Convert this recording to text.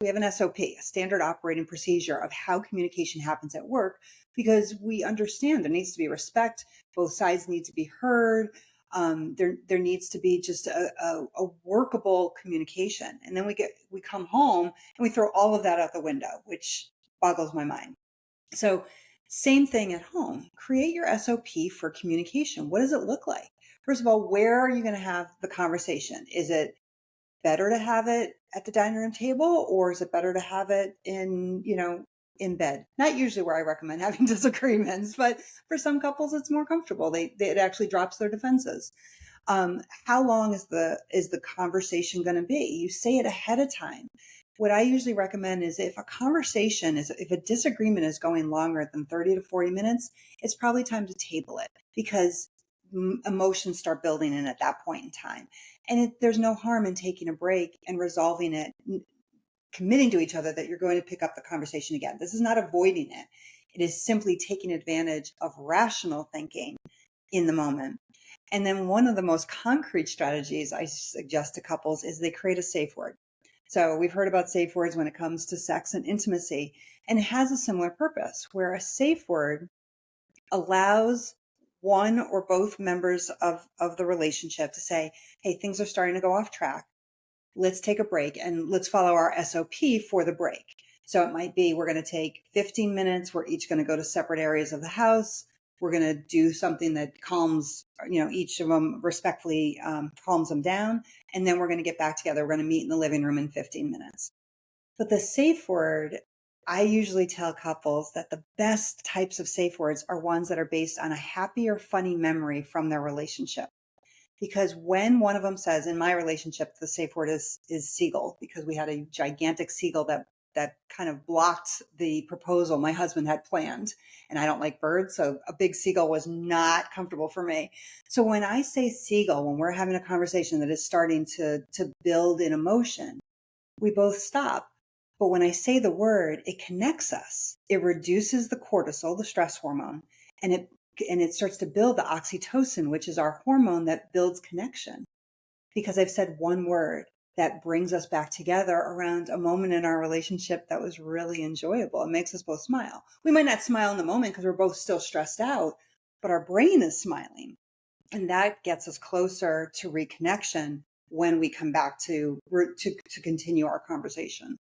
We have an SOP, a standard operating procedure of how communication happens at work, because we understand there needs to be respect. Both sides need to be heard. There needs to be just a workable communication. And then we come home and we throw all of that out the window, which boggles my mind. So same thing at home. Create your SOP for communication. What does it look like? First of all, where are you going to have the conversation? Is it better to have it at the dining room table, or is it better to have it in bed? Not usually where I recommend having disagreements, but for some couples, it's more comfortable. It actually drops their defenses. How long is the conversation going to be? You say it ahead of time. What I usually recommend is if a disagreement is going longer than 30 to 40 minutes, it's probably time to table it, because emotions start building in at that point in time. And there's no harm in taking a break and resolving it, committing to each other that you're going to pick up the conversation again. This is not avoiding it. It is simply taking advantage of rational thinking in the moment. And then one of the most concrete strategies I suggest to couples is they create a safe word. So we've heard about safe words when it comes to sex and intimacy, and it has a similar purpose, where a safe word allows one or both members of the relationship to say, hey, things are starting to go off track. Let's take a break and let's follow our SOP for the break. So it might be, we're going to take 15 minutes. We're each going to go to separate areas of the house. We're going to do something that calms, each of them respectfully calms them down. And then we're going to get back together. We're going to meet in the living room in 15 minutes. But the safe word, I usually tell couples that the best types of safe words are ones that are based on a happy or funny memory from their relationship. Because when one of them says, in my relationship, the safe word is seagull, because we had a gigantic seagull that kind of blocked the proposal my husband had planned. And I don't like birds, so a big seagull was not comfortable for me. So when I say seagull, when we're having a conversation that is starting to build in emotion, we both stop. But when I say the word, it connects us. It reduces the cortisol, the stress hormone, and it starts to build the oxytocin, which is our hormone that builds connection. Because I've said one word that brings us back together around a moment in our relationship that was really enjoyable. It makes us both smile. We might not smile in the moment because we're both still stressed out, but our brain is smiling. And that gets us closer to reconnection when we come back to continue our conversation.